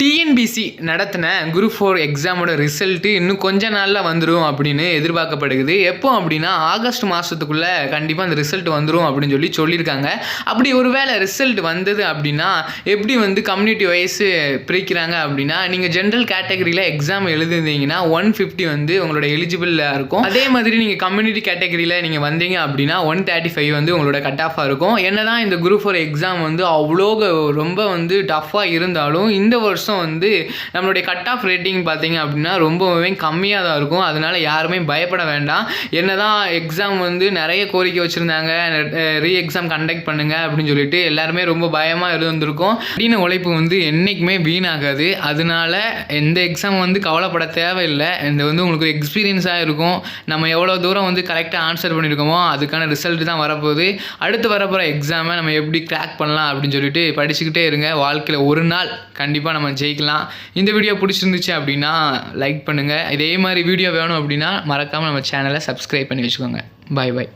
TNPSC நடத்தின group 4 எக்ஸாமோட result இன்னும் கொஞ்ச நாளில் வந்துடும் அப்படின்னு எதிர்பார்க்கப்படுகிறது. எப்போ அப்படின்னா ஆகஸ்ட் மாதத்துக்குள்ளே கண்டிப்பாக அந்த ரிசல்ட் வந்துடும் அப்படின்னு சொல்லியிருக்காங்க. அப்படி ஒரு வேளை ரிசல்ட் வந்தது அப்படின்னா எப்படி கம்யூனிட்டி வைஸ் பிரிக்கிறாங்க அப்படின்னா, நீங்கள் ஜென்ரல் கேட்டகரியில் எக்ஸாம் எழுதிருந்தீங்கன்னா 150 உங்களோட எலிஜிபிளாக இருக்கும். அதே மாதிரி நீங்கள் கம்யூனிட்டி கேட்டகரியில் நீங்கள் வந்தீங்க அப்படின்னா 135 உங்களோட கட் ஆஃபாக இருக்கும். என்னதான் இந்த குரூப் 4 எக்ஸாம் அவ்வளோ ரொம்ப டஃப்பாக இருந்தாலும் இந்த வருஷம் நம்மளுடைய கட் ஆஃப் ரேட்டிங் பார்த்தீங்க அப்படின்னா ரொம்பவே கம்மியாக தான் இருக்கும். அதனால யாருமே பயப்பட வேண்டாம். என்னதான் எக்ஸாம் நிறைய கோரிக்கை வச்சுருந்தாங்க, ரீ எக்ஸாம் கண்டக்ட் பண்ணுங்க அப்படின்னு சொல்லிட்டு எல்லாருமே ரொம்ப பயமாக இருந்திருக்கும். கடின உழைப்பு என்றைக்குமே வீணாகாது. அதனால எந்த எக்ஸாம் கவலைப்பட தேவையில்லை. இந்த உங்களுக்கு எக்ஸ்பீரியன்ஸாக இருக்கும். நம்ம எவ்வளோ தூரம் கரெக்டாக ஆன்சர் பண்ணியிருக்கோமோ அதுக்கான ரிசல்ட் தான் வரப்போகுது. அடுத்து வரப்போகிற எக்ஸாமை நம்ம எப்படி கிராக் பண்ணலாம் அப்படின்னு சொல்லிட்டு படிச்சுக்கிட்டே இருங்க. வாழ்க்கையில் ஒரு நாள் கண்டிப்பாக நம்ம ஜெயிக்கலாம். இந்த வீடியோ பிடிச்சிருந்துச்சு அப்படின்னா லைக் பண்ணுங்கள். இதே மாதிரி வீடியோ வேணும் அப்படின்னா மறக்காமல் நம்ம சேனலை சப்ஸ்கிரைப் பண்ணி வச்சுக்கோங்க. பாய் பாய்.